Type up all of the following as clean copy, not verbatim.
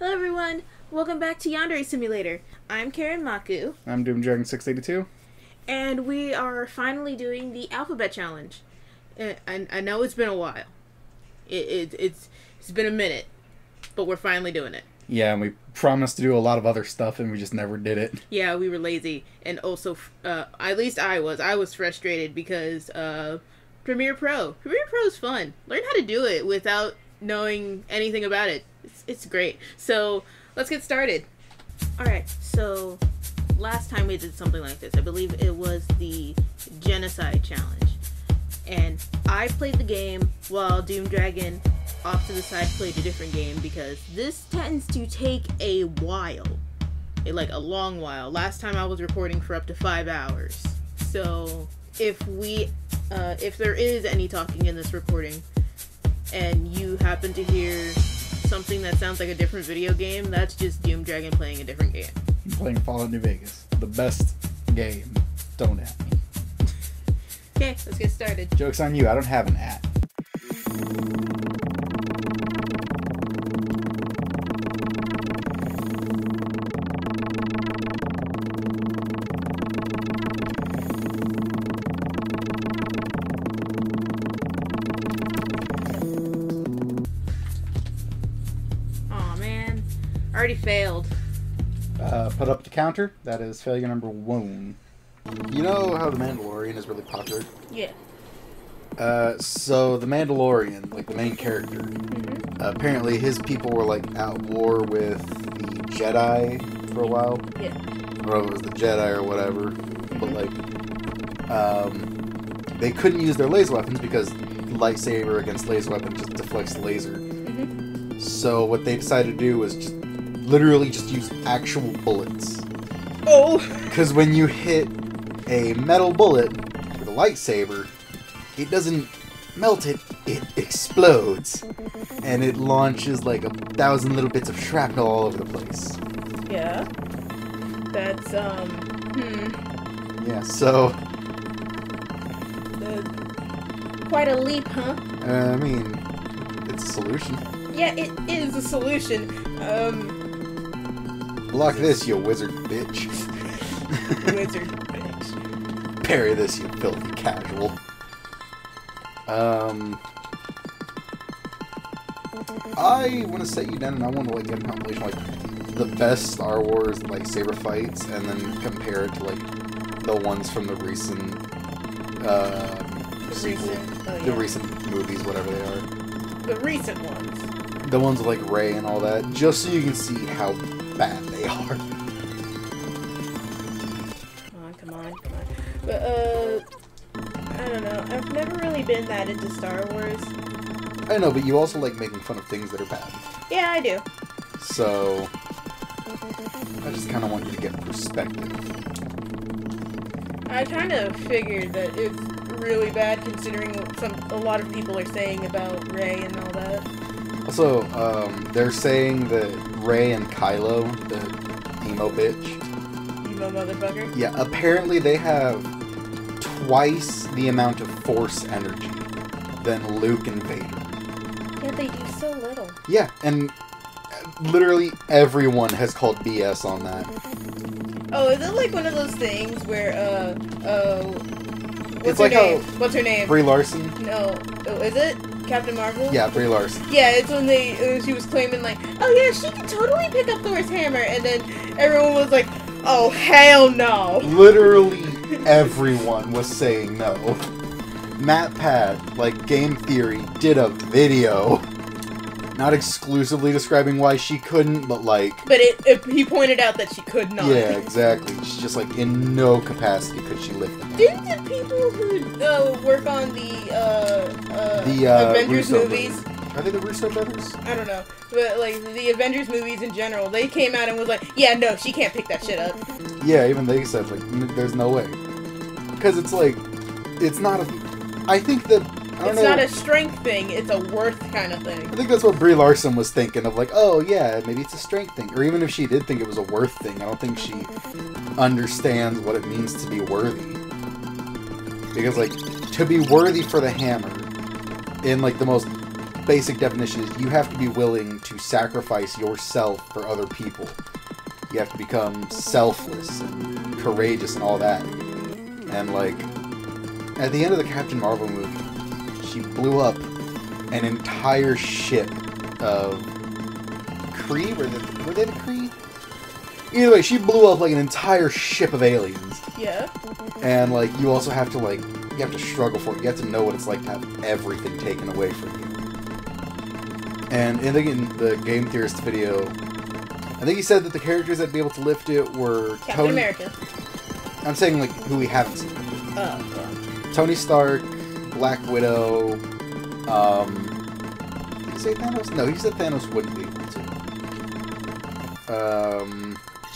Hello everyone, welcome back to Yandere Simulator. I'm Karen Maku. I'm Doomdragon 682. And we are finally doing the Alphabet Challenge. And I know it's been a while. It's been a minute, but we're finally doing it. Yeah, and we promised to do a lot of other stuff and we just never did it. Yeah, we were lazy. And also, at least I was frustrated because Premiere Pro is fun. Learn how to do it without knowing anything about it. It's great. So let's get started. Alright, so last time we did something like this, I believe it was the genocide challenge. And I played the game while Doomdragon off to the side played a different game because this tends to take a while. Like a long while. Last time I was recording for up to 5 hours. So if there is any talking in this recording and you happen to hear something that sounds like a different video game, that's just Doomdragon playing a different game. I'm playing Fallout New Vegas. The best game. Don't at me. Okay, let's get started. Joke's on you, I don't have an at. Aw, man. Already failed. Put up the counter. That is failure number 1. You know how The Mandalorian is really popular? Yeah. So The Mandalorian, like the main character, apparently his people were like at war with the Jedi for a while. Yeah. I don't know if it was the Jedi or whatever, but like, they couldn't use their laser weapons because lightsaber against laser weapon just deflects the laser. So what they decided to do was just literally just use actual bullets. Oh! Because when you hit a metal bullet with a lightsaber, it doesn't melt it, it explodes. And it launches like 1,000 little bits of shrapnel all over the place. Yeah. That's, Yeah, so... quite a leap, huh? I mean, it's a solution. Yeah, it is a solution. Block this, you wizard bitch. Wizard bitch. Parry this, you filthy casual. I want to set you down and I want to like get a compilation like the best Star Wars lightsaber fights and then compare it to like the ones from the recent the recent movies, whatever they are. The recent ones. The ones with like Rey and all that, just so you can see how bad they are. Come on. But, I don't know. I've never really been that into Star Wars. I know, but you also like making fun of things that are bad. Yeah, I do. So, I just kind of want you to get perspective. I kind of figured that it's really bad considering what a lot of people are saying about Rey and all that. Also, they're saying that Rey and Kylo, the emo bitch, Emo motherfucker? yeah, apparently they have twice the amount of Force energy than Luke and Vader. Yeah, they do so little. Yeah, and literally everyone has called BS on that. Oh, is it like one of those things where, It's like how What's her name? Brie Larson? No. Oh, is it? Captain Marvel? Yeah, Brie Larson. Yeah, it's when she was claiming like, oh yeah, she can totally pick up Thor's hammer, and then everyone was like, oh hell no. Literally everyone was saying no. MatPat, like Game Theory, did a video. Not exclusively describing why she couldn't, but like... But he pointed out that she could not. Yeah, exactly. She's just like, in no capacity could she lift it. Didn't the people who work on the Avengers Russo movies... brothers. Are they the Russo brothers? I don't know. But, like, the Avengers movies in general, they came out and was like, yeah, no, she can't pick that shit up. Yeah, even they said, like, there's no way. Because it's like, it's not a... I think that... It's not a strength thing, it's a worth kind of thing. I think that's what Brie Larson was thinking of, like, oh yeah, maybe it's a strength thing. Or even if she did think it was a worth thing, I don't think she understands what it means to be worthy. Because, like, to be worthy for the hammer in, like, the most basic definition is you have to be willing to sacrifice yourself for other people. You have to become selfless and courageous and all that. And, like, at the end of the Captain Marvel movie, she blew up an entire ship of Kree? Were they the Kree? Either way, she blew up, like, an entire ship of aliens. Yeah. And, like, you also have to, like, you have to struggle for it. You have to know what it's like to have everything taken away from you. And I think in the Game Theorist video, I think he said that the characters that'd be able to lift it were Captain America. I'm saying, like, who we haven't seen. Oh, well. Tony Stark, Black Widow, did he say Thanos? No, he said Thanos wouldn't be able to.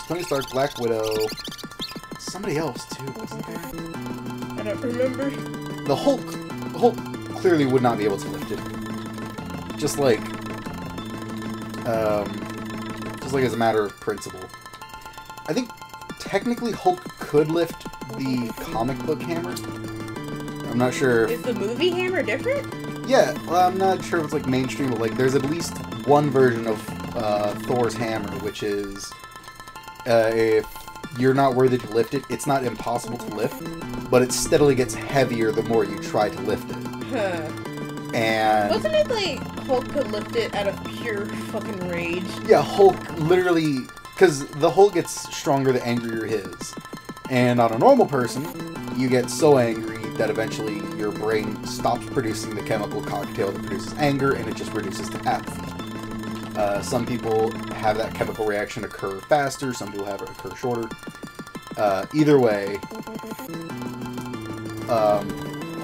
Tony Stark, Black Widow, somebody else too, wasn't there? I don't remember. The Hulk clearly would not be able to lift it. Just like as a matter of principle. I think technically Hulk could lift the comic book hammer. I'm not sure. Is the movie hammer different? Yeah, well, I'm not sure if it's like mainstream, but like there's at least one version of Thor's hammer, which is if you're not worthy to lift it, it's not impossible to lift, but it steadily gets heavier the more you try to lift it. Huh. And wasn't it like Hulk could lift it out of pure fucking rage? Yeah, Hulk literally, because the Hulk gets stronger the angrier he is. And on a normal person, you get so angry that eventually your brain stops producing the chemical cocktail that produces anger, and it just reduces to apathy. Some people have that chemical reaction occur faster, some people have it occur shorter. Either way,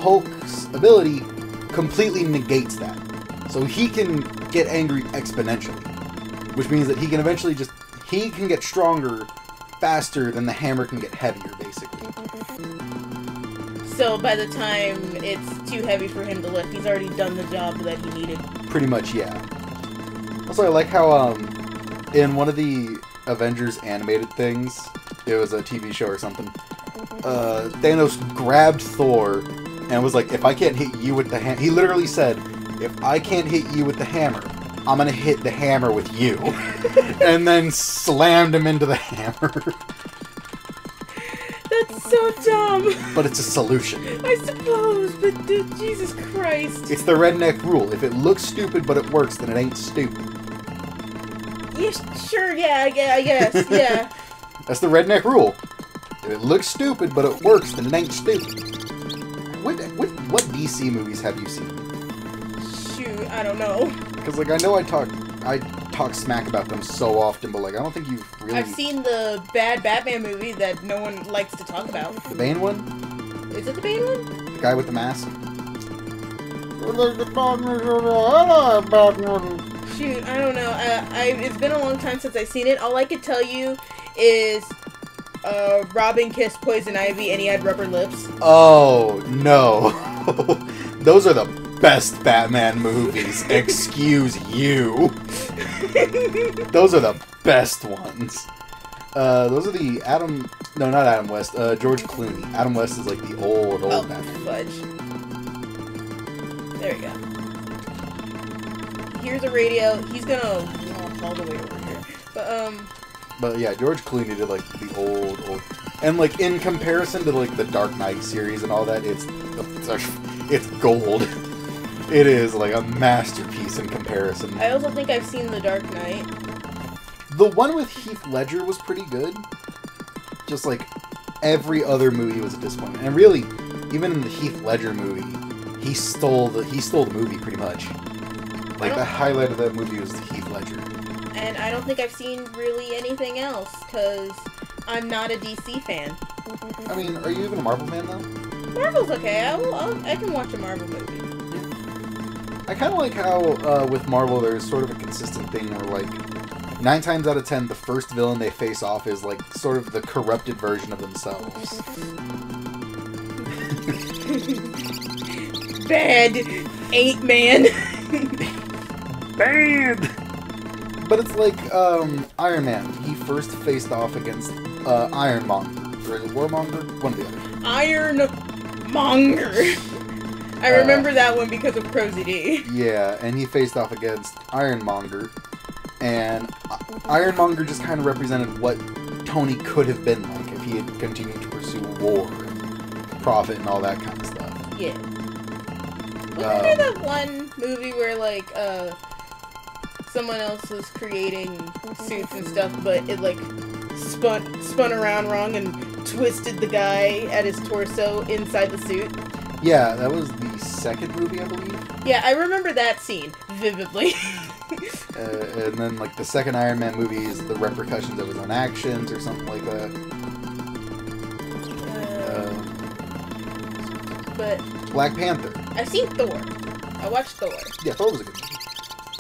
Hulk's ability completely negates that. So he can get angry exponentially, which means that he can eventually he can get stronger faster than the hammer can get heavier, basically. So by the time it's too heavy for him to lift, he's already done the job that he needed. Pretty much, yeah. Also, I like how, in one of the Avengers animated things, it was a TV show or something, Thanos grabbed Thor and was like, if I can't hit you with the hammer, he literally said, if I can't hit you with the hammer, I'm gonna hit the hammer with you. And then slammed him into the hammer. That's so dumb. But it's a solution. I suppose, but Jesus Christ. It's the redneck rule. If it looks stupid but it works, then it ain't stupid. Yeah, sure, yeah, I guess, yeah. That's the redneck rule. If it looks stupid but it works, then it ain't stupid. What DC movies have you seen? Shoot, I don't know. Because, like, I know I talk smack about them so often, but, like, I don't think you've really... I've seen the bad Batman movie that no one likes to talk about. The Bane one? Is it the Bane one? The guy with the mask? Shoot, I don't know. It's been a long time since I've seen it. All I could tell you is Robin kissed Poison Ivy and he had rubber lips. Oh, no. Those are the best Batman movies. Excuse you. Those are the best ones. Those are the no, not Adam West, George Clooney. Adam West is like the old Batman. Fudge. There we go. Here's a radio. He's gonna walk all the way over here. But yeah, George Clooney did like the old, and like in comparison to like the Dark Knight series and all that, it's gold. It is like a masterpiece in comparison. I also think I've seen The Dark Knight. The one with Heath Ledger was pretty good. Just like every other movie was a disappointment. And really, even in the Heath Ledger movie, he stole the movie pretty much. Like the highlight of that movie was Heath Ledger. And I don't think I've seen really anything else because I'm not a DC fan. I mean, are you even a Marvel fan though? Marvel's okay. I can watch a Marvel movie. I kind of like how with Marvel there's sort of a consistent thing where like 9 times out of 10 the first villain they face off is like sort of the corrupted version of themselves. Bad ain't man. Bad. But it's like Iron Man. He first faced off against Ironmonger. Or is it Warmonger? One or the other. Ironmonger. I remember that one because of ProZD. Yeah, and he faced off against Ironmonger, and Ironmonger just kind of represented what Tony could have been like if he had continued to pursue war and profit and all that kind of stuff. Yeah. Wasn't there that one movie where, like, someone else was creating suits and stuff, but it, like, spun around wrong and twisted the guy at his torso inside the suit? Yeah, that was the second movie, I believe. Yeah, I remember that scene vividly. And then, like, the second Iron Man movie is the repercussions of his own actions or something like that. But Black Panther. I've seen Thor. I watched Thor. Yeah, Thor was a good movie.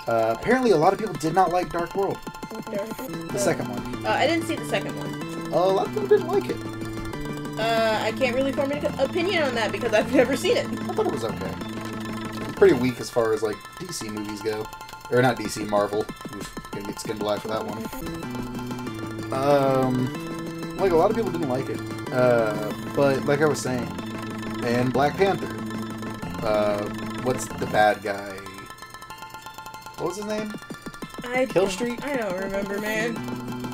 Apparently, a lot of people did not like Dark World. The second one. I didn't see the second one. A lot of people didn't like it. I can't really form an opinion on that because I've never seen it. I thought it was okay. It's pretty weak as far as, like, DC movies go. Or not DC, Marvel. Oof, gonna get skinned alive for that one. Like, a lot of people didn't like it. But, like I was saying, and Black Panther. What's the bad guy? What was his name? Kill Street? I don't remember, man.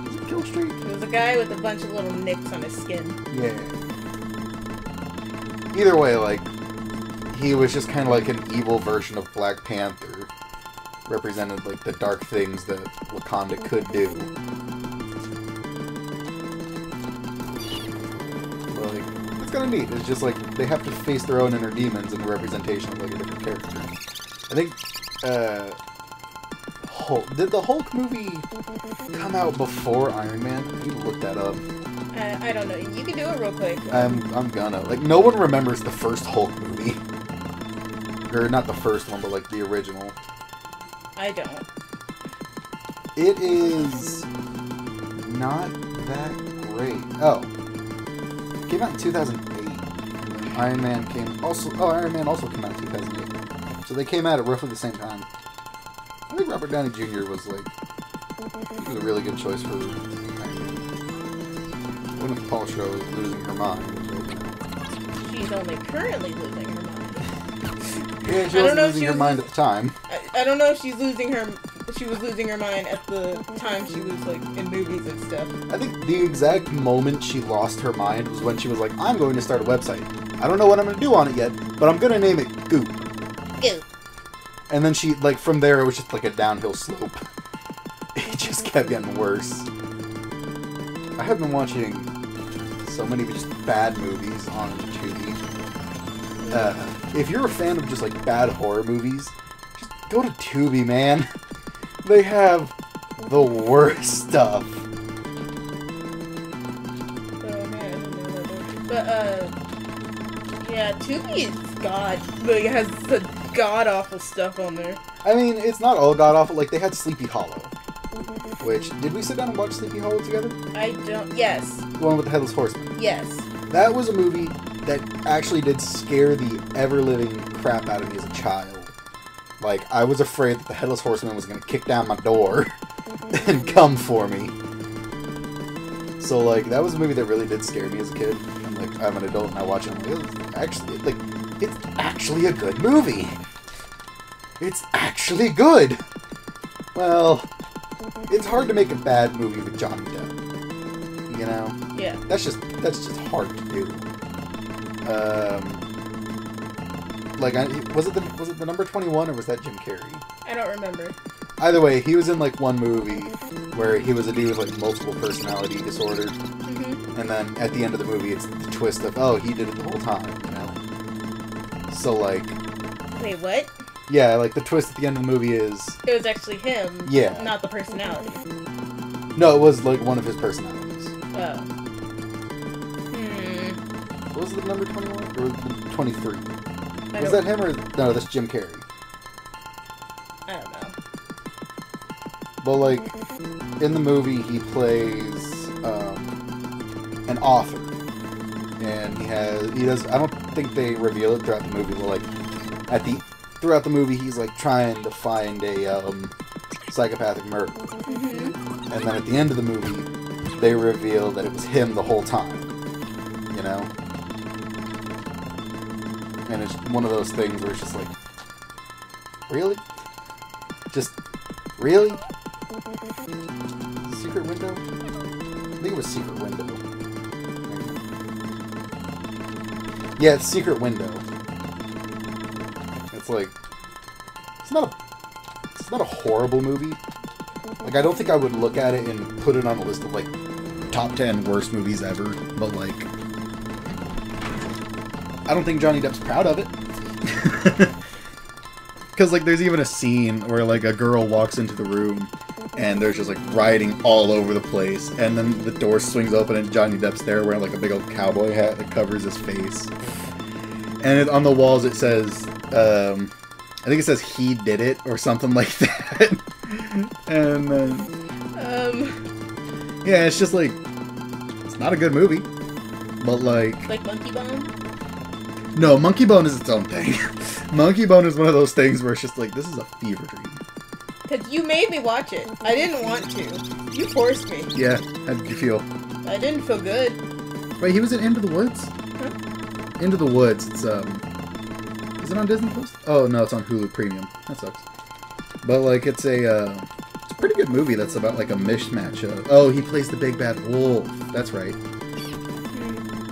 Was it Kill Street? It was a guy with a bunch of little nicks on his skin. Yeah. Either way, like, he was just kind of like an evil version of Black Panther. Represented, like, the dark things that Wakanda could do. But, like, it's kind of neat. It's just, like, they have to face their own inner demons in the representation of, like, a different character. I think, Hulk. Did the Hulk movie come out before Iron Man? I need to look that up. I don't know. You can do it real quick. I'm gonna. Like, no one remembers the first Hulk movie. Or not the first one, but, like, the original. I don't. It is not that great. Oh. It came out in 2008. And then Iron Man Iron Man also came out in 2008. So they came out at roughly the same time. I think Robert Downey Jr. was, like, he was a really good choice for Iron Man. Gwyneth Paltrow is losing her mind. She's only currently losing her mind. Yeah, she was losing her mind at the time. I don't know if she was losing her mind at the time she was, like, in movies and stuff. I think the exact moment she lost her mind was when she was like, I'm going to start a website. I don't know what I'm going to do on it yet, but I'm going to name it Goop. Goop. And then she, like, from there, it was just like a downhill slope. It just kept getting worse. I have been watching so many just bad movies on Tubi. If you're a fan of just, like, bad horror movies, just go to Tubi, man. They have the worst stuff. Oh, man. But, yeah, Tubi is like, it has the god-awful stuff on there. I mean, it's not all god-awful. Like, they had Sleepy Hollow. Which, did we sit down and watch Sleepy Hollow together? I don't... Yes. The one with the Headless Horseman. Yes. That was a movie that actually did scare the ever-living crap out of me as a child. Like, I was afraid that the Headless Horseman was going to kick down my door and come for me. So, like, that was a movie that really did scare me as a kid. And, like, I'm an adult and I watch it and I'm like, it's actually a good movie. It's actually good. Well, it's hard to make a bad movie with Johnny Depp. You know? Yeah. That's just hard to do. Was it the number 21 or was that Jim Carrey? I don't remember. Either way, he was in, like, one movie where he was a dude with, like, multiple personality disorder. Mm-hmm. And then at the end of the movie, it's the twist of, oh, he did it the whole time, you know? So, like... Wait, what? Yeah, like, the twist at the end of the movie is... It was actually him, yeah, not the personality. No, it was, like, one of his personalities. Oh. What was the number 21? Or was it 23? Was that him or... No, that's Jim Carrey. I don't know. But, like, in the movie, he plays an author. And he does... I don't think they reveal it throughout the movie, but, like, throughout the movie, he's, like, trying to find a psychopathic murderer. Mm-hmm. And then at the end of the movie, they reveal that it was him the whole time. You know? And it's one of those things where it's just like, really? Just, really? Secret Window? I think it was Secret Window. Yeah, it's Secret Window. It's like, it's not a horrible movie. Like, I don't think I would look at it and put it on a list of, like, top 10 worst movies ever, but, like, I don't think Johnny Depp's proud of it. Because, like, there's even a scene where, like, a girl walks into the room and there's just, like, rioting all over the place, and then the door swings open and Johnny Depp's there wearing, like, a big old cowboy hat that covers his face. And on the walls it says, I think it says he did it or something like that. And then, yeah, it's just like, it's not a good movie, but like Monkey Bone? No, Monkey Bone is its own thing. Monkey Bone is one of those things where it's just like, this is a fever dream. Because you made me watch it. I didn't want to. You forced me. Yeah, how did you feel? I didn't feel good. Wait, he was in Into the Woods? Huh? Into the Woods, it's, is it on Disney Plus? Oh, no, it's on Hulu Premium. That sucks. But, like, it's a pretty good movie that's about, like, a mishmash of... Oh, he plays the big bad wolf. That's right.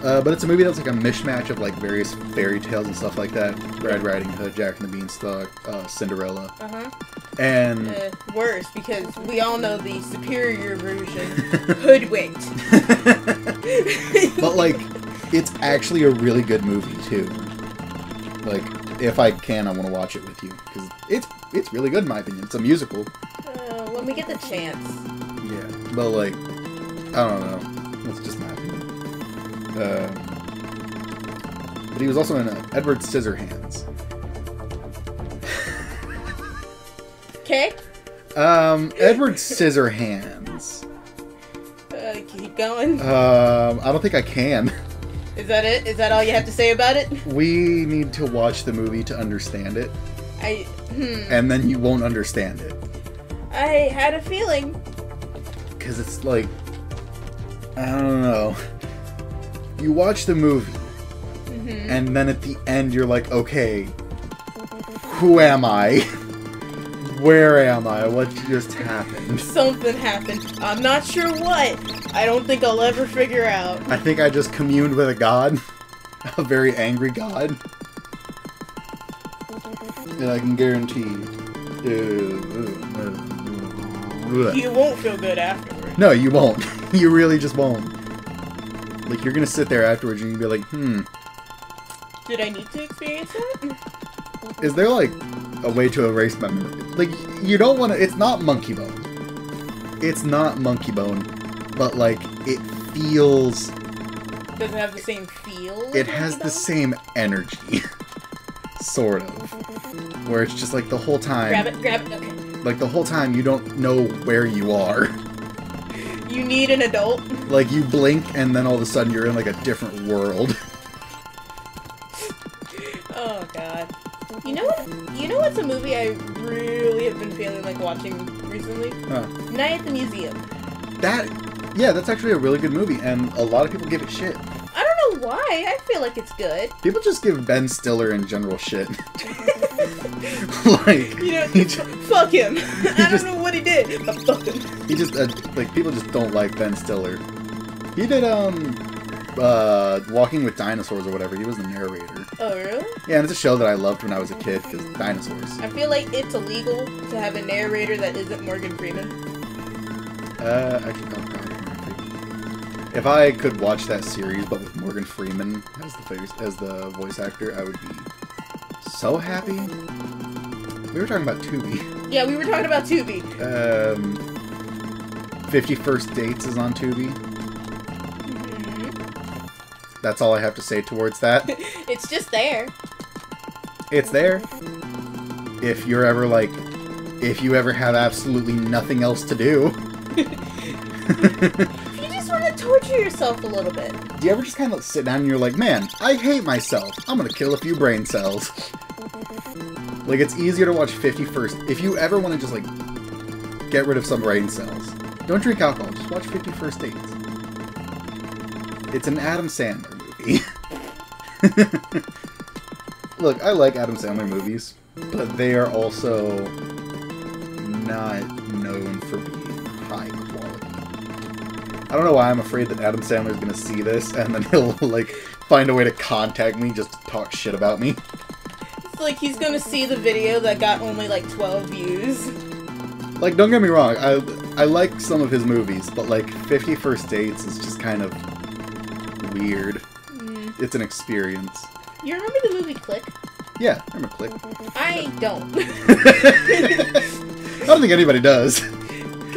But it's a movie that's, like, a mishmash of, like, various fairy tales and stuff like that. Red Riding Hood, Jack and the Beanstalk, Cinderella. Uh-huh. And... worse, because we all know the superior version, Hoodwinked. But, like, it's actually a really good movie, too. Like, if I can, I want to watch it with you. Because it's really good, in my opinion. It's a musical. When we get the chance. Yeah. But, like, I don't know. That's just my opinion. But he was also in Edward Scissorhands. Okay. Edward Scissorhands. Keep going. I don't think I can. Is that it? Is that all you have to say about it? We need to watch the movie to understand it. And then you won't understand it. I had a feeling. Because it's like, I don't know. You watch the movie, and then at the end you're like, okay, who am I? Where am I? What just happened? Something happened. I'm not sure what. I don't think I'll ever figure out. I think I just communed with a god. A very angry god. And I can guarantee you won't feel good afterwards. No, you won't. You really just won't. Like, you're gonna sit there afterwards and you'll be like, Did I need to experience that? Is there, like, a way to erase my memory? Like, you don't want to... It's not Monkey Bone. It's not Monkey Bone. But, like, it feels... Does it have the same feel? It has the same energy. Sort of. Where it's just, like, the whole time... Grab it, okay. Like, the whole time you don't know where you are. You need an adult. Like, you blink and then all of a sudden you're in, like, a different world. Oh, God. You know what? You know what's a movie I really have been feeling like watching recently? Night at the Museum. Yeah, that's actually a really good movie, and a lot of people give it shit. I don't know why. I feel like it's good. People just give Ben Stiller in general shit. Like, fuck him. I don't know what he did, but fuck him. He just, like, people just don't like Ben Stiller. He did, Walking with Dinosaurs or whatever. He was the narrator. Oh, really? Yeah, and it's a show that I loved when I was a kid, because dinosaurs. I feel like it's illegal to have a narrator that isn't Morgan Freeman. Actually, oh god. If I could watch that series, but with Morgan Freeman as the voice actor, I would be so happy. We were talking about Tubi. Yeah, we were talking about Tubi. 50 First Dates is on Tubi. That's all I have to say towards that. It's just there. It's there. If you ever have absolutely nothing else to do. You just want to torture yourself a little bit. Do you ever just kind of sit down and you're like, man, I hate myself. I'm gonna kill a few brain cells. Like, it's easier to watch 50 First. If you ever want to just, like, get rid of some brain cells, don't drink alcohol. Just watch 50 First Dates. It's an Adam Sandler movie. look, I like Adam Sandler movies, but they are also not known for being high quality. I don't know why I'm afraid that Adam Sandler is going to see this, and then he'll, like, find a way to contact me just to talk shit about me. It's like he's gonna see the video that got only, like, 12 views. Like, don't get me wrong, I like some of his movies, but, like, 50 First Dates is just kind of weird. It's an experience. You remember the movie Click? Yeah, I remember Click. I don't. I don't think anybody does.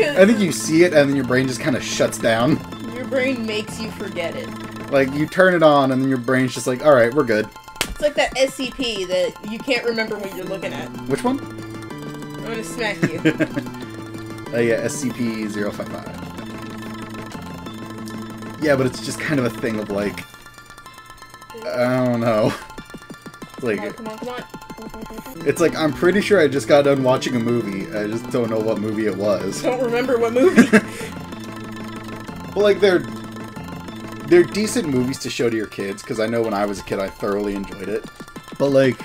I think you see it and then your brain just kind of shuts down. Your brain makes you forget it. Like, you turn it on and then your brain's just like, alright, we're good. It's like that SCP that you can't remember what you're looking at. Which one? I'm gonna smack you. Yeah, SCP-055. Yeah, but it's just kind of a thing of, like, I don't know. Like, come on. It's like, I'm pretty sure I just got done watching a movie. I just don't know what movie it was. Don't remember what movie. Well, like, they're decent movies to show to your kids, because I know when I was a kid I thoroughly enjoyed it. But, like,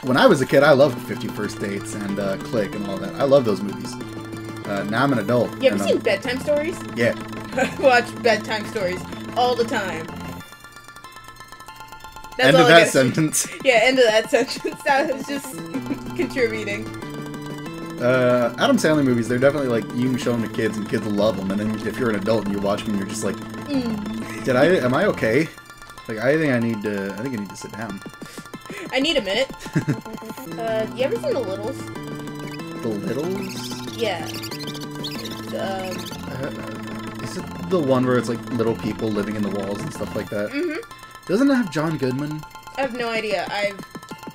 when I was a kid I loved 50 First Dates and Click and all that. I love those movies. Now I'm an adult. You ever seen Bedtime Stories? Yeah. I watch Bedtime Stories all the time. End of that sentence. Yeah, end of that sentence. That was just contributing. Adam Sandler movies, they're definitely like, you can show them to kids and kids will love them, and then if you're an adult and you watch them, you're just like, am I okay? Like, I think I need to sit down. I need a minute. You ever seen The Littles? The Littles? Yeah. Is it the one where it's like little people living in the walls and stuff like that? Mm-hmm. Doesn't it have John Goodman? I have no idea. I've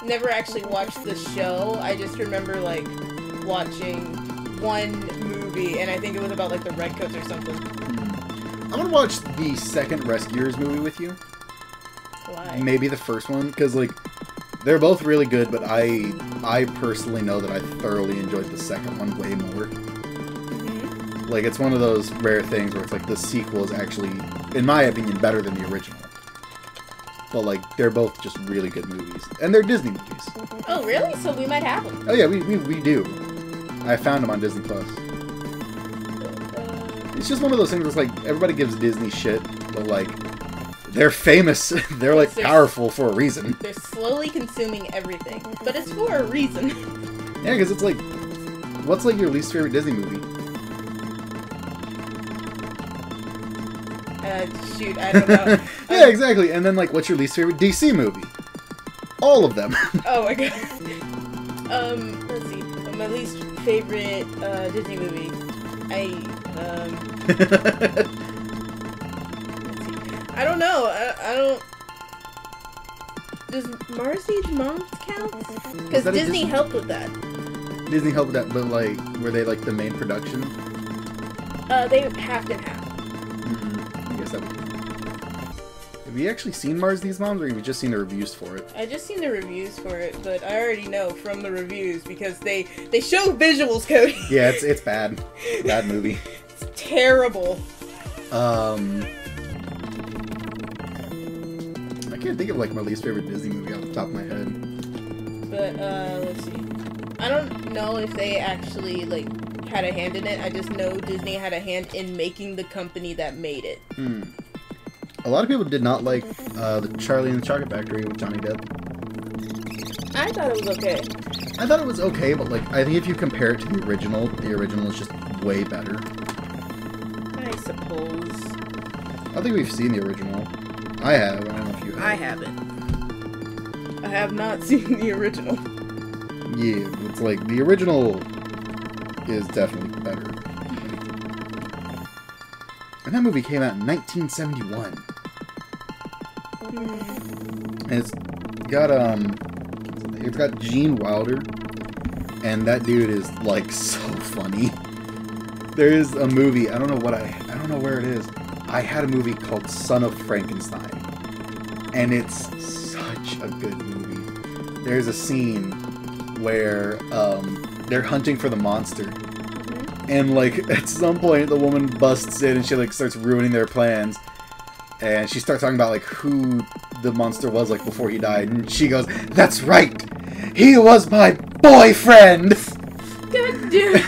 never actually watched the show. I just remember, like, watching one movie, and I think it was about, like, the Redcoats or something. I'm gonna watch the second Rescuers movie with you. Why? Maybe the first one, because, like, they're both really good, but I personally know that I thoroughly enjoyed the second one way more. Mm-hmm. Like, it's one of those rare things where it's like the sequel is actually, in my opinion, better than the original. But, like, they're both just really good movies. And they're Disney movies. Oh, really? So we might have them. Oh, yeah, we do. I found them on Disney+. It's just one of those things where it's like, everybody gives Disney shit, but, like, they're famous. They're, like, powerful for a reason. They're slowly consuming everything. But it's for a reason. Yeah, because it's like, what's, like, your least favorite Disney movie? Shoot, I don't know. Yeah, exactly. And then, like, what's your least favorite DC movie? All of them. Oh my god. Let's see. My least favorite Disney movie. Let's see. I don't know. I don't. Does Mars Needs Moms count? Because Disney helped with that. Disney helped with that, but, like, were they, like, the main production? They half and half. I guess that would be. Have you actually seen Mars Needs Moms, or have you just seen the reviews for it? I just seen the reviews for it, but I already know from the reviews because they show visuals, Cody. Yeah, it's bad. Bad movie. It's terrible. I can't think of, like, my least favorite Disney movie off the top of my head. But let's see. I don't know if they actually, like, had a hand in it. I just know Disney had a hand in making the company that made it. A lot of people did not like the Charlie and the Chocolate Factory with Johnny Depp. I thought it was okay. I thought it was okay, but, like, I think if you compare it to the original is just way better. I suppose. I think we've seen the original. I have. I don't know if you have. I haven't. I have not seen the original. Yeah, it's like, the original is definitely better. And that movie came out in 1971. And it's got Gene Wilder, and that dude is, like, so funny. There is a movie, I don't know where it is. I had a movie called Son of Frankenstein, and it's such a good movie. There's a scene where they're hunting for the monster, and, like, at some point the woman busts in and she, like, starts ruining their plans, and she starts talking about, like, who the monster was like before he died, and she goes, "That's right, he was my boyfriend." God damn.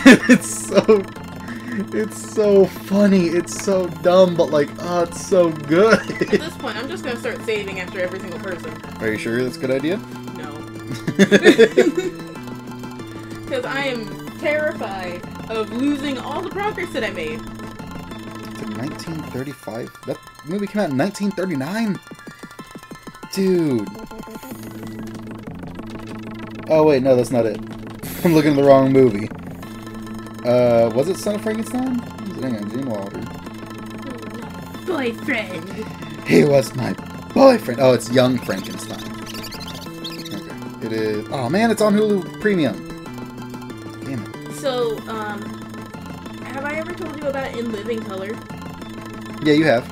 It's so funny. It's so dumb, but like, oh, it's so good. At this point, I'm just gonna start saving after every single person. Are you sure that's a good idea? No. Because I am terrified of losing all the progress that I made. It's in 1935. That movie came out in 1939. Dude. Oh wait, no, that's not it. I'm looking at the wrong movie. Was it Son of Frankenstein? Hang on, Gene Wilder. Boyfriend. He was my boyfriend. Oh, it's Young Frankenstein. Okay, it is. Oh man, it's on Hulu Premium. Damn it. So, have I ever told you about In Living Color? Yeah, you have.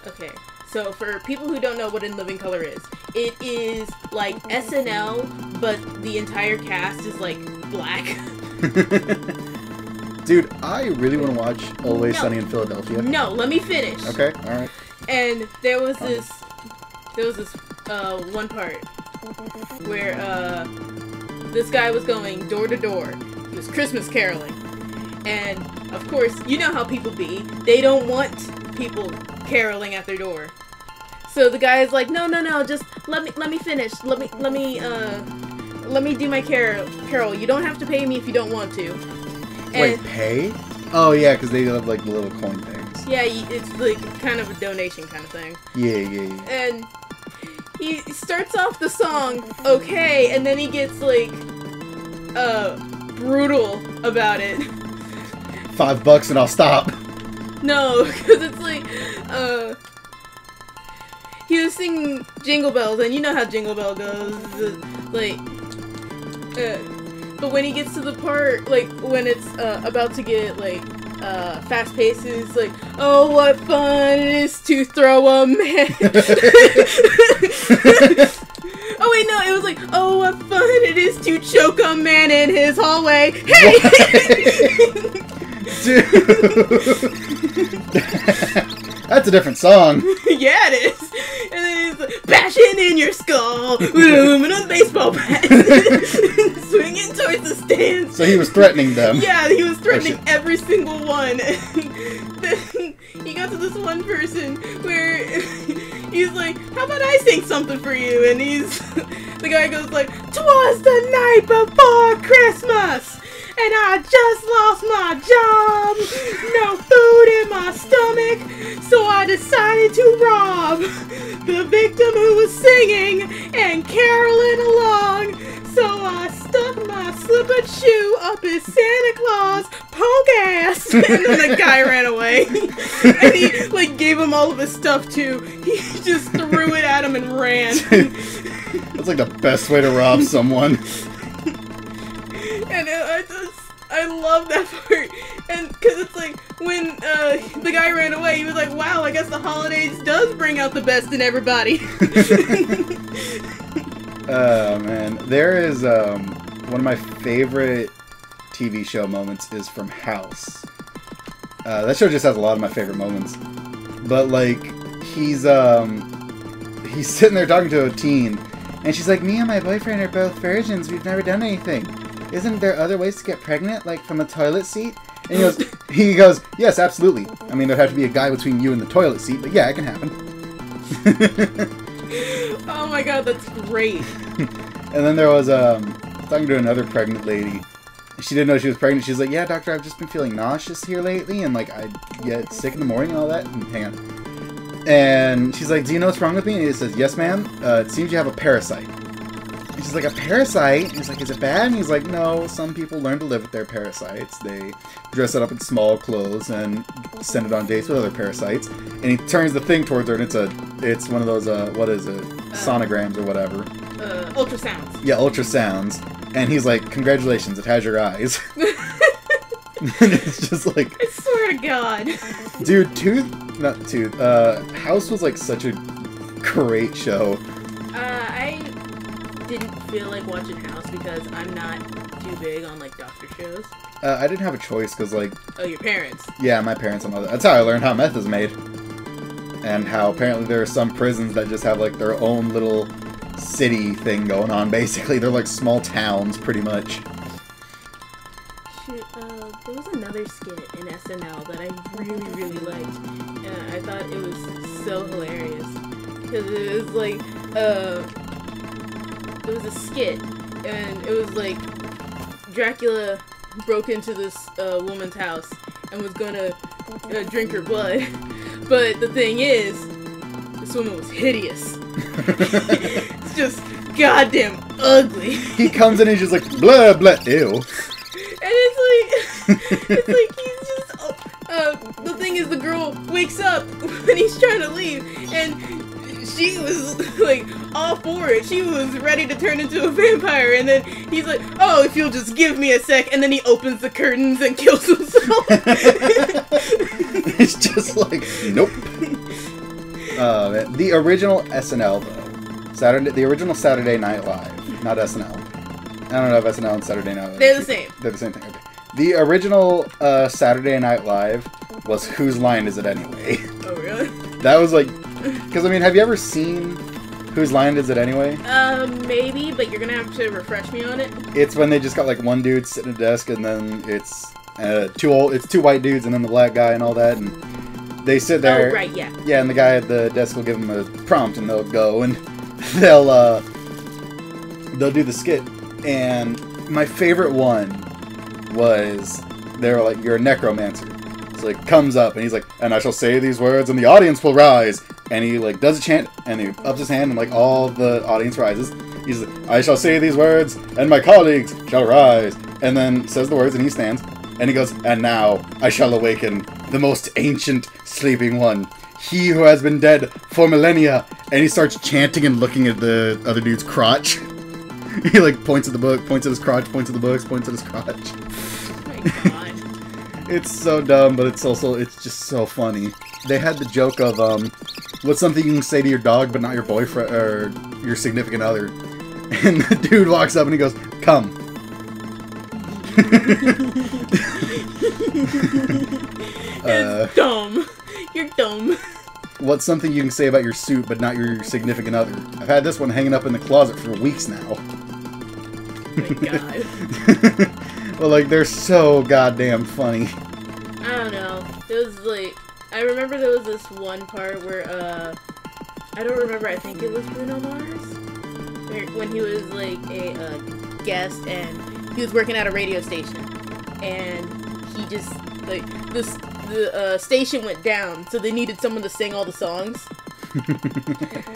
Okay. So, for people who don't know what In Living Color is, it is like SNL, but the entire cast is like black. Dude, I really want to watch Always Sunny in Philadelphia. No, let me finish. Okay, alright. And there was this one part where this guy was going door to door. He was Christmas caroling. And of course, you know how people be. They don't want people caroling at their door. So the guy is like, no, just let me finish. Let me do my carol. You don't have to pay me if you don't want to. And wait, pay? Oh yeah, because they have like the little coin things. Yeah, it's like kind of a donation kind of thing. Yeah. And he starts off the song okay, and then he gets like brutal about it. $5 and I'll stop. No, because it's like he was singing Jingle Bells, and you know how Jingle Bell goes, like but when he gets to the part, like, when it's about to get, like, fast-paced, it's like, oh, what fun it is to throw a man. Oh, wait, no, it was like, oh, what fun it is to choke a man in his hallway. Hey! Dude. That's a different song. Yeah, it is. And then he's like, bashing in your skull with an aluminum baseball bat. Swinging towards the stands. So he was threatening them. Yeah, he was threatening every single one. And then he got to this one person where he's like, how about I sing something for you? And the guy goes like, 'twas the night before Christmas. And I just lost my job, no food in my stomach, so I decided to rob the victim who was singing and caroling along. So I stuck my slippered shoe up his Santa Claus punk ass, and then the guy ran away. And he like gave him all of his stuff too. He just threw it at him and ran. That's like the best way to rob someone. And I love that part, and because it's like when the guy ran away, he was like, "Wow, I guess the holidays does bring out the best in everybody." Oh man, there is one of my favorite TV show moments is from House. That show just has a lot of my favorite moments, but like he's sitting there talking to a teen, and she's like, "Me and my boyfriend are both virgins. We've never done anything. Isn't there other ways to get pregnant, like from a toilet seat?" And he goes, "Yes, absolutely. I mean, there'd have to be a guy between you and the toilet seat, but yeah, it can happen." Oh my god, that's great. And then there was talking to another pregnant lady. She didn't know she was pregnant. She's like, "Yeah, doctor, I've just been feeling nauseous here lately, and like I get sick in the morning and all that." And hang on. And she's like, "Do you know what's wrong with me?" And he says, "Yes, ma'am. It seems you have a parasite." And she's like, "A parasite?" And he's like, "Is it bad?" And he's like, "No, some people learn to live with their parasites. They dress it up in small clothes and send it on dates with other parasites." And he turns the thing towards her, and it's one of those, what is it? Sonograms or whatever. Ultrasounds. Yeah, ultrasounds. And he's like, "Congratulations, it has your eyes." And it's just like... I swear to God. Dude, House was like such a great show. I didn't feel like watching House because I'm not too big on like doctor shows. I didn't have a choice because like... Oh, your parents. Yeah, my parents and all that. That's how I learned how meth is made. and how apparently there are some prisons that just have like their own little city thing going on. Basically, they're like small towns, pretty much. Shoot, there was another skit in SNL that I really liked, and I thought it was so hilarious because it was like it was a skit, and it was like Dracula broke into this woman's house and was gonna drink her blood, but the thing is, this woman was hideous. It's just goddamn ugly. He comes in and he's just like, blah, blah, ew. And it's like he's just, the thing is the girl wakes up when he's trying to leave, and she was like all for it. She was ready to turn into a vampire, and then he's like, oh, if you'll just give me a sec, and then he opens the curtains and kills himself. It's just like, nope. The original SNL though, the original Saturday Night Live, not SNL. I don't know if SNL and Saturday Night Live. They're the same. They're the same thing. Okay. The original Saturday Night Live was Whose Line Is It Anyway? Oh really? That was like, because I mean, have you ever seen Whose Line Is It Anyway? Maybe, but you're gonna have to refresh me on it. It's when they just got like one dude sitting at a desk, and then it's two white dudes, and then the black guy and all that, and they sit there. Oh right, yeah. Yeah, and the guy at the desk will give them a prompt, and they'll go and they'll do the skit. And my favorite one was they were like, "You're a necromancer." So like comes up and he's like, "And I shall say these words, and the audience will rise." And he like does a chant, and he ups his hand, and like all the audience rises. He's like, "I shall say these words, and my colleagues shall rise." And then says the words, and he stands, and he goes, "And now I shall awaken the most ancient sleeping one, he who has been dead for millennia." And he starts chanting and looking at the other dude's crotch. He like points at the book, points at his crotch, points at the books, points at his crotch. Oh my god. It's so dumb, but it's just so funny. They had the joke of, what's something you can say to your dog but not your boyfriend or your significant other? And the dude walks up and he goes, "Come." It's dumb. You're dumb. What's something you can say about your suit but not your significant other? I've had this one hanging up in the closet for weeks now. Oh my god. Well, like, they're so goddamn funny. I don't know. It was like, I remember there was this one part where, I don't remember, I think it was Bruno Mars? When he was like a guest and he was working at a radio station. And he just, like, the station went down, so they needed someone to sing all the songs.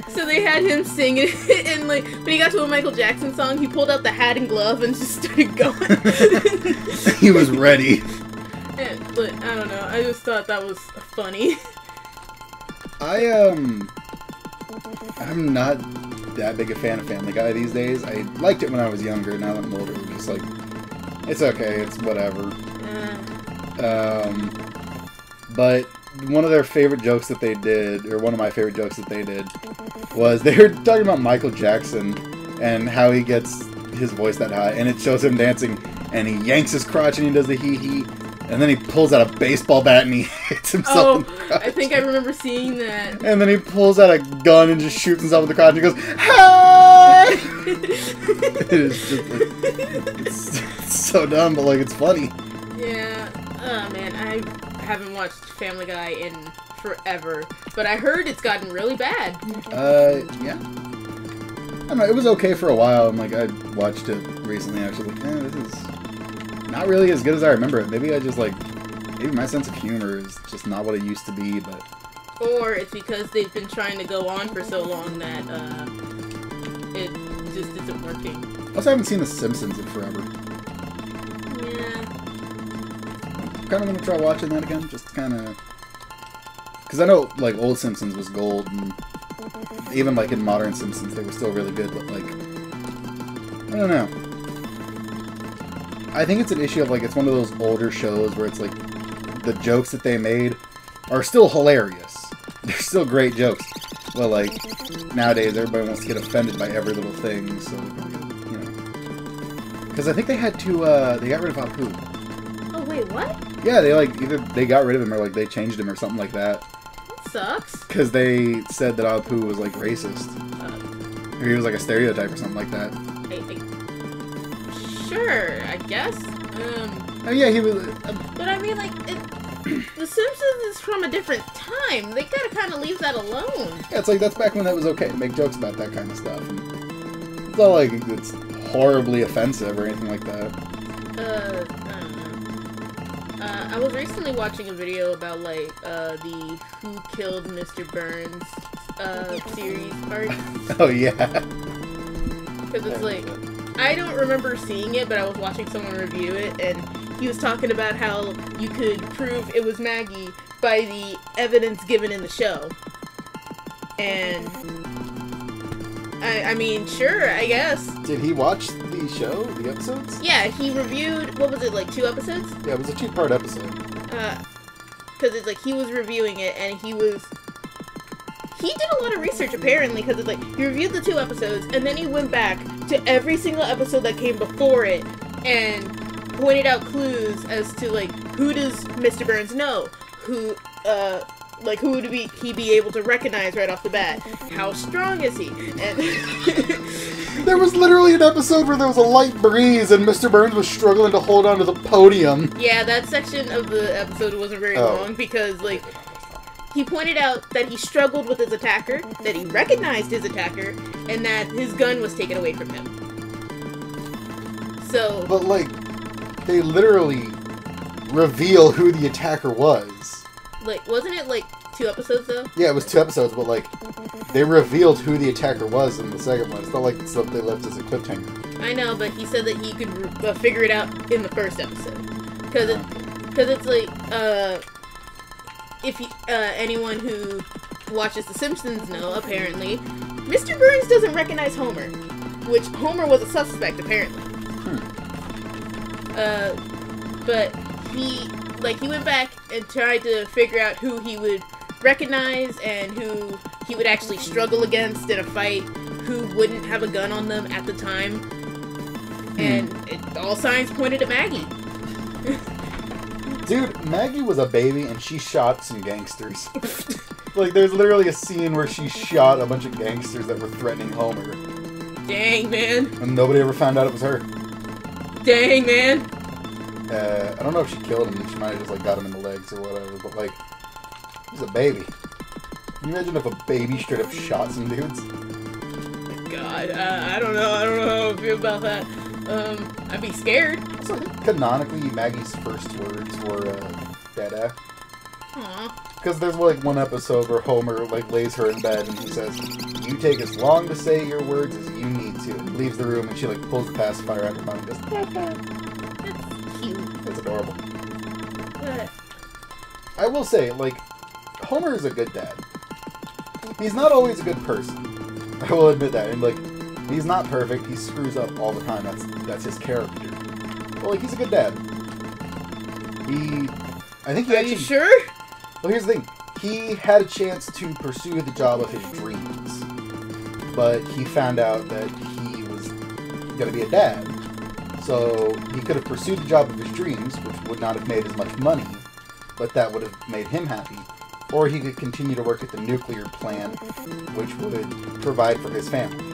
So they had him sing it, and like when he got to a Michael Jackson song, he pulled out the hat and glove and just started going. He was ready. And, but I don't know, I just thought that was funny. I'm not that big a fan of Family Guy these days. I liked it when I was younger. Now that I'm older, I'm just like, it's okay, it's whatever. But one of their favorite jokes that they did, or one of my favorite jokes that they did, was they were talking about Michael Jackson and how he gets his voice that high, and it shows him dancing, and he yanks his crotch and he does the hee-hee, and then he pulls out a baseball bat and he hits himself in the crotch. I think I remember seeing that. And then he pulls out a gun and just shoots himself in the crotch and he goes, "Hey!" It is just like, it's so dumb, but like, it's funny. Yeah, oh man, I haven't watched Family Guy in forever, but I heard it's gotten really bad. Yeah. I don't know, it was okay for a while, and like, I watched it recently, I was like, this is not really as good as I remember it. Maybe maybe my sense of humor is just not what it used to be, but... Or it's because they've been trying to go on for so long that, it just isn't working. I also haven't seen The Simpsons in forever. Yeah. I'm kind of going to try watching that again, just kind of... Because I know, like, old Simpsons was gold, and even, like, in modern Simpsons, they were still really good, but, like... I don't know. I think it's an issue of, like, it's one of those older shows where it's, like, the jokes that they made are still hilarious. They're still great jokes. Well, like, nowadays, everybody wants to get offended by every little thing, so, you know. Because I think they had to, they got rid of Apu. Oh, wait, what? Yeah, they, like, either they got rid of him or, like, they changed him or something like that. That sucks. Because they said that Apu was, like, racist. Or he was, like, a stereotype or something like that. Sure, I guess. Oh, yeah, he was... But I mean, like, The Simpsons is from a different time. They gotta kind of leave that alone. Yeah, it's like, that's back when that was okay to make jokes about that kind of stuff. And it's not like it's horribly offensive or anything like that. I don't know. I was recently watching a video about, like, the Who Killed Mr. Burns, series part. Oh, yeah. Because it's like, I don't remember seeing it, but I was watching someone review it, and he was talking about how you could prove it was Maggie by the evidence given in the show. And I mean, sure, I guess. Did he watch the show, the episodes? Yeah, he reviewed, what was it, like 2 episodes? Yeah, it was a 2-part episode. Because it's like, he was reviewing it, and he did a lot of research, apparently, because it's like, he reviewed the 2 episodes, and then he went back to every single episode that came before it, and pointed out clues as to, like, who does Mr. Burns know? Who would he be able to recognize right off the bat? How strong is he? And there was literally an episode where there was a light breeze and Mr. Burns was struggling to hold onto the podium. Yeah, that section of the episode wasn't very long because, like, he pointed out that he struggled with his attacker, that he recognized his attacker, and that his gun was taken away from him. So... But, like, they literally reveal who the attacker was. Like, wasn't it, like, 2 episodes, though? Yeah, it was 2 episodes, but, like, they revealed who the attacker was in the second one. It's not like stuff they left as a cliffhanger. I know, but he said that he could figure it out in the first episode. Because it's like, if anyone who watches The Simpsons know, apparently, Mr. Burns doesn't recognize Homer. Which, Homer was a suspect, apparently. But he went back and tried to figure out who he would recognize and who he would actually struggle against in a fight, who wouldn't have a gun on them at the time. And all signs pointed to Maggie. Dude, Maggie was a baby and she shot some gangsters. Like, there's literally a scene where she shot a bunch of gangsters that were threatening Homer. Dang, man. And nobody ever found out it was her. Dang, man. I don't know if she killed him. She might have just, like, got him in the legs or whatever. But, like, he's a baby. Can you imagine if a baby straight up shot some dudes? God, I don't know. I don't know how I feel about that. I'd be scared. Also, canonically, Maggie's first words were, Dada. Aww. Because there's, like, one episode where Homer, like, lays her in bed and he says, "You take as long to say your words as you need to." And leaves the room and she, like, pulls the pacifier out of her mouth and goes, "Dada." That's cute. It's adorable. But I will say, like, Homer is a good dad. He's not always a good person. I will admit that. And, like, he's not perfect. He screws up all the time. That's his character. But, like, he's a good dad. I think he Are actually... you sure? Well, here's the thing. He had a chance to pursue the job of his dreams. But he found out that he was going to be a dad. So he could have pursued the job of his dreams, which would not have made as much money, but that would have made him happy. Or he could continue to work at the nuclear plant, which would provide for his family.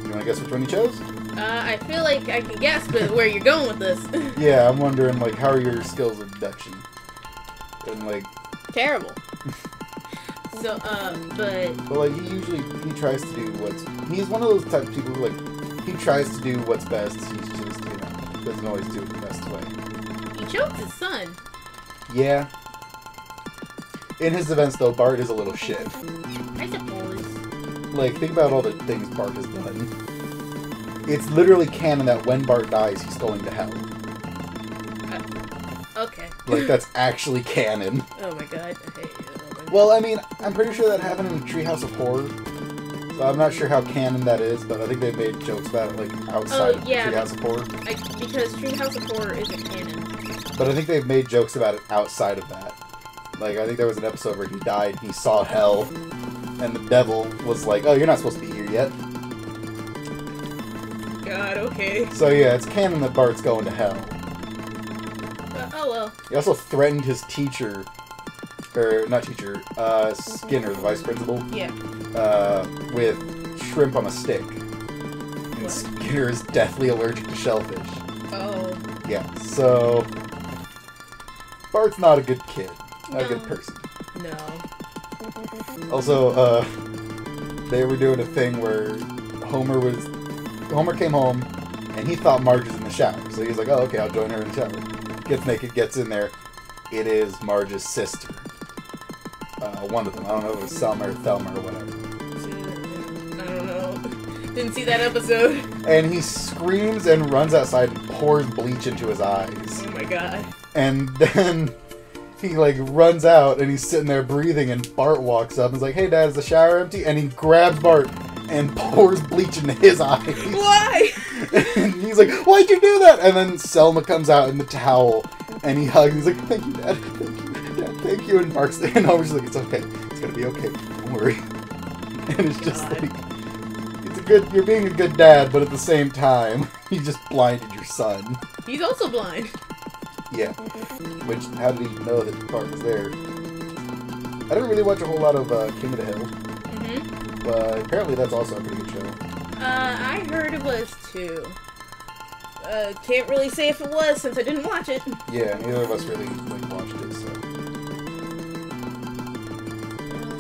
You want to guess which one he chose? I feel like I can guess but where you're going with this. Yeah, I'm wondering, like, how are your skills of deduction? And, like... Terrible. So, but... But, like, he tries to do he's one of those type of people who, like, he tries to do what's best. He's just, doesn't always do it the best way. He choked his son. Yeah. In his defense, though, Bart is a little shit. I suppose. Like, think about all the things Bart has done. It's literally canon that when Bart dies, he's going to hell. Okay. Like, that's actually canon. Oh my god. I hate you. Oh my Well, I mean, I'm pretty sure that happened in Treehouse of Horror. So I'm not sure how canon that is, but I think they made jokes about it, like, outside of Treehouse of Horror. Because Treehouse of Horror isn't canon. But I think they've made jokes about it outside of that. Like, I think there was an episode where he died, he saw hell, and the devil was like, "Oh, you're not supposed to be here yet." God, okay. So yeah, it's canon that Bart's going to hell. Oh well. He also threatened his teacher or not teacher, Skinner, the vice principal. Yeah. With shrimp on a stick. And What? Skinner is deathly allergic to shellfish. Oh. Yeah, so Bart's not a good kid. Not a good No. person. No. Also, they were doing a thing where Homer came home and he thought Marge was in the shower. So he's like, oh, okay, I'll join her in the shower. Gets naked, gets in there. It is Marge's sister. One of them. I don't know if it was Selma or Thelma or whatever. I don't know. Didn't see that episode. And he screams and runs outside and pours bleach into his eyes. Oh my god. And then he, like, runs out and he's sitting there breathing and Bart walks up and is like, hey, Dad, is the shower empty? And he grabs Bart and pours bleach into his eyes. Why? And he's like, why'd you do that? And then Selma comes out in the towel and he hugs. He's like, thank you, Dad. Thank you, Dad. Thank you. And Mark's there. And Homer's like, it's okay. It's gonna be okay. Don't worry. And it's just God. like, you're being a good dad, but at the same time, you just blinded your son. He's also blind. Yeah. Which, how did he know that Bart was there? I didn't really watch a whole lot of King of the Hill. Mm-hmm. But apparently that's also a pretty good show. I heard it was too. Can't really say if it was since I didn't watch it. Yeah, neither of us really like watched it, so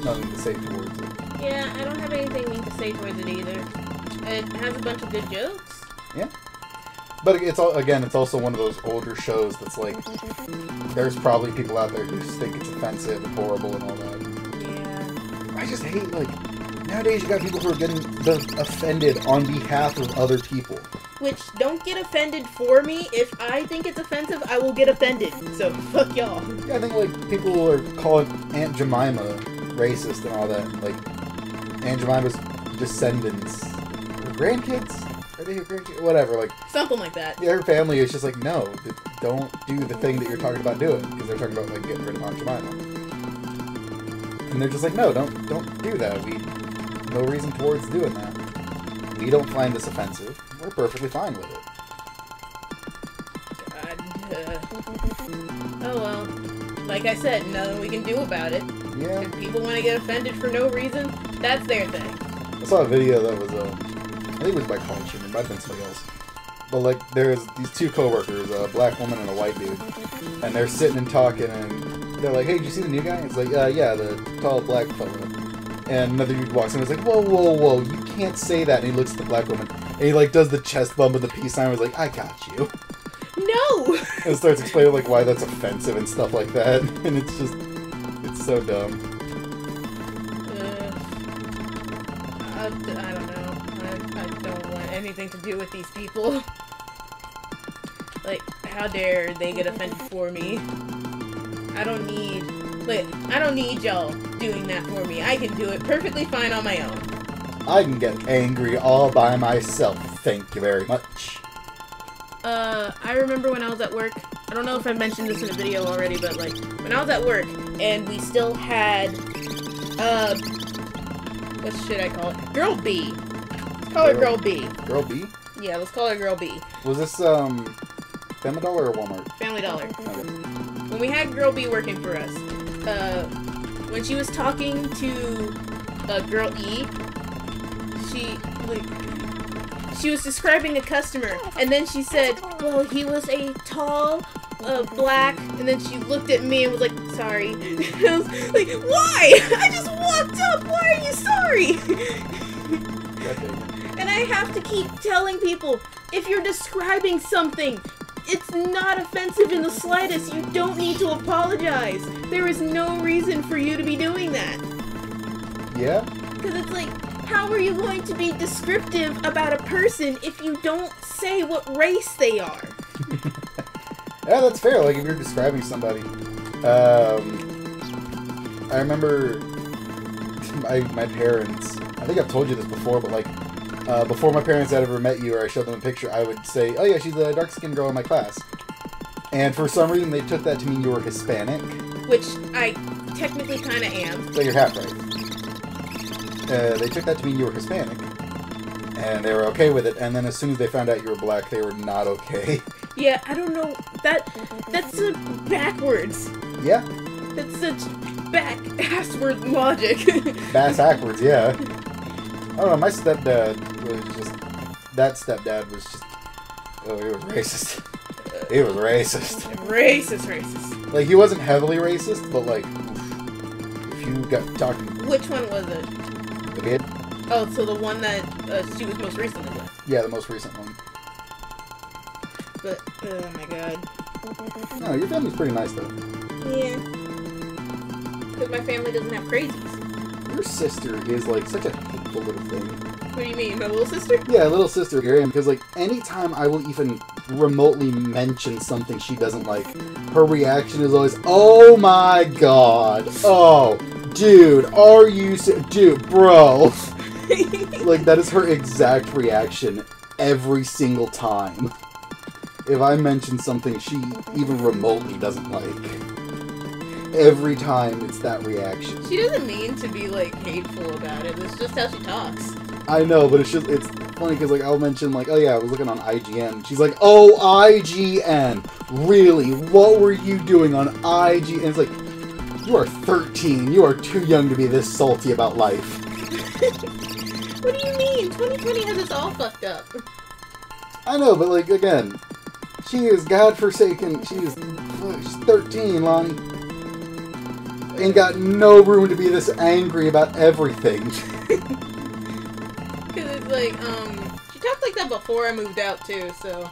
nothing to say towards it. Yeah, I don't have anything to say towards it either. It has a bunch of good jokes. Yeah. But it's also one of those older shows that's like, there's probably people out there who just think it's offensive and horrible and all that. Yeah. I just hate, like, nowadays you got people who are getting offended on behalf of other people. Which, don't get offended for me. If I think it's offensive, I will get offended. So, fuck y'all. Yeah, I think, like, people are calling Aunt Jemima racist and all that. Like, Aunt Jemima's descendants, her grandkids? Are they her grandkids? Whatever, like... Something like that. Yeah, her family is just like, no, don't do the thing that you're talking about doing. Because they're talking about, like, getting rid of Aunt Jemima. And they're just like, no, don't do that. No reason towards doing that. We don't find this offensive. We're perfectly fine with it. Oh well. Like I said, nothing we can do about it. Yeah. If people want to get offended for no reason, that's their thing. I saw a video that was, I think it was by College Humor, it might have been somebody else. But, like, there's these two coworkers, a black woman and a white dude. And they're sitting and talking, and they're like, hey, did you see the new guy? It's like, yeah, the tall black fella. And another dude walks in and is like, whoa, whoa, whoa, you can't say that. And he looks at the black woman, and he, like, does the chest bump and the peace sign. And he's like, I got you. No! And starts explaining, like, why that's offensive and stuff like that. And it's just, it's so dumb. I don't know. I don't want anything to do with these people. Like, how dare they get offended for me? I don't need y'all doing that for me. I can do it perfectly fine on my own. I can get angry all by myself. Thank you very much. I remember when I was at work, I don't know if I mentioned this in a video already, but, like, when I was at work, and we still had, what should I call it? Girl B. Let's call her Girl B. Girl B? Yeah, let's call her Girl B. Was this, Family Dollar or Walmart? Family Dollar. Okay. When we had Girl B working for us, when she was talking to, Girl E, she was describing a customer, and then she said, well, he was a tall, black, and then she looked at me and was like, sorry. And I was like, why? I just walked up, why are you sorry? And I have to keep telling people, if you're describing something, it's not offensive in the slightest. You don't need to apologize. There is no reason for you to be doing that. Yeah? Because it's like, how are you going to be descriptive about a person if you don't say what race they are? Yeah, that's fair. Like, if you're describing somebody. I remember my parents, I think I've told you this before, but, like, before my parents had ever met you or I showed them a picture, I would say, oh yeah, she's a dark-skinned girl in my class. And for some reason, they took that to mean you were Hispanic. Which I technically kind of am. So you're half right. They took that to mean you were Hispanic. And they were okay with it, and then as soon as they found out you were black, they were not okay. Yeah, I don't know. That's backwards. Yeah. That's such back-assward logic. Bass backwards, yeah. I don't know, my stepdad was just... That stepdad was just... Oh, he was racist. He was racist. Racist. Like, he wasn't heavily racist, but, like, if you got talking... Which one was it? The kid? Oh, so the one that she was most recently with. Yeah, the most recent one. But, oh my god. No, your family's pretty nice, though. Yeah. Because my family doesn't have crazies. Your sister is, like, such a hateful little thing. What do you mean, my little sister? Yeah, little sister here. Because, like, anytime I will even remotely mention something she doesn't like, her reaction is always, oh my god. Oh, dude, are you... Dude, bro. Like, that is her exact reaction every single time. If I mention something she even remotely doesn't like, every time it's that reaction. She doesn't mean to be, like, hateful about it. It's just how she talks. I know, but it's funny because, like, I'll mention, like, oh yeah, I was looking on IGN. She's like, oh, IGN. Really? What were you doing on IGN? And it's like, you are 13. You are too young to be this salty about life. What do you mean? 2020 has us all fucked up. I know, but, like, again, she is godforsaken. She's 13, Lonnie. Ain't got no room to be this angry about everything. Because it's like, she talked like that before I moved out, too, so...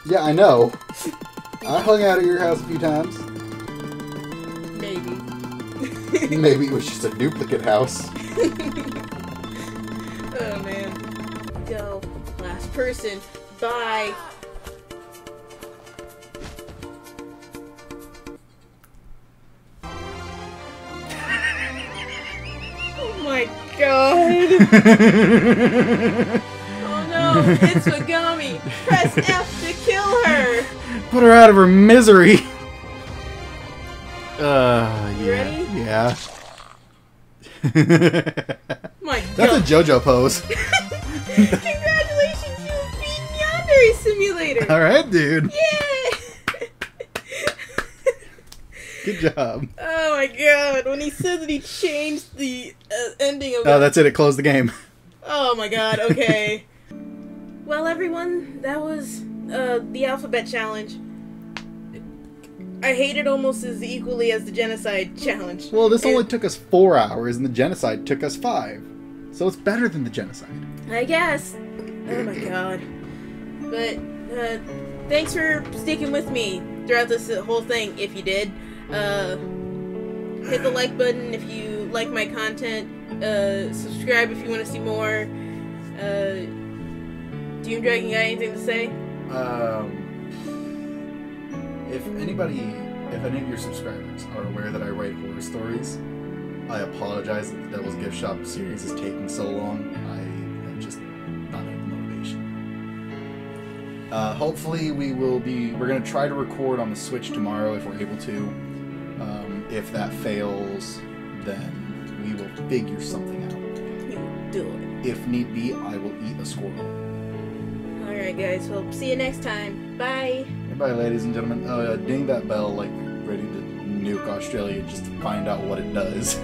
Yeah, I know. I hung out at your house a few times. Maybe. Maybe it was just a duplicate house. Oh, man. Go. Last person. Bye. Oh my god. Oh no, it's Wagami. Press F to kill her. Put her out of her misery. You ready? Yeah. My god. That's a JoJo pose. Congratulations, you've beaten Yandere Simulator. Alright, dude. Yeah. Good job. Oh my god, when he said that he changed the ending of Oh, that's it. It closed the game. Oh my god, okay. Well, everyone, that was the Alphabet Challenge. I hate it almost as equally as the Genocide Challenge. Well, this only took us 4 hours, and the Genocide took us 5. So it's better than the Genocide. I guess. Oh my god. But, thanks for sticking with me throughout this whole thing, if you did. Hit the like button if you like my content. Subscribe if you want to see more. Doom Dragon got anything to say? If any of your subscribers are aware that I write horror stories, I apologize that the Devil's Gift Shop series is taking so long. I have just not had the motivation. Hopefully we're going to try to record on the Switch tomorrow if we're able to. If that fails, then we will figure something out. You will do it. If need be, I will eat a squirrel. Alright guys, well, see you next time. Bye! Goodbye, ladies and gentlemen. Ding that bell, like, ready to nuke Australia just to find out what it does.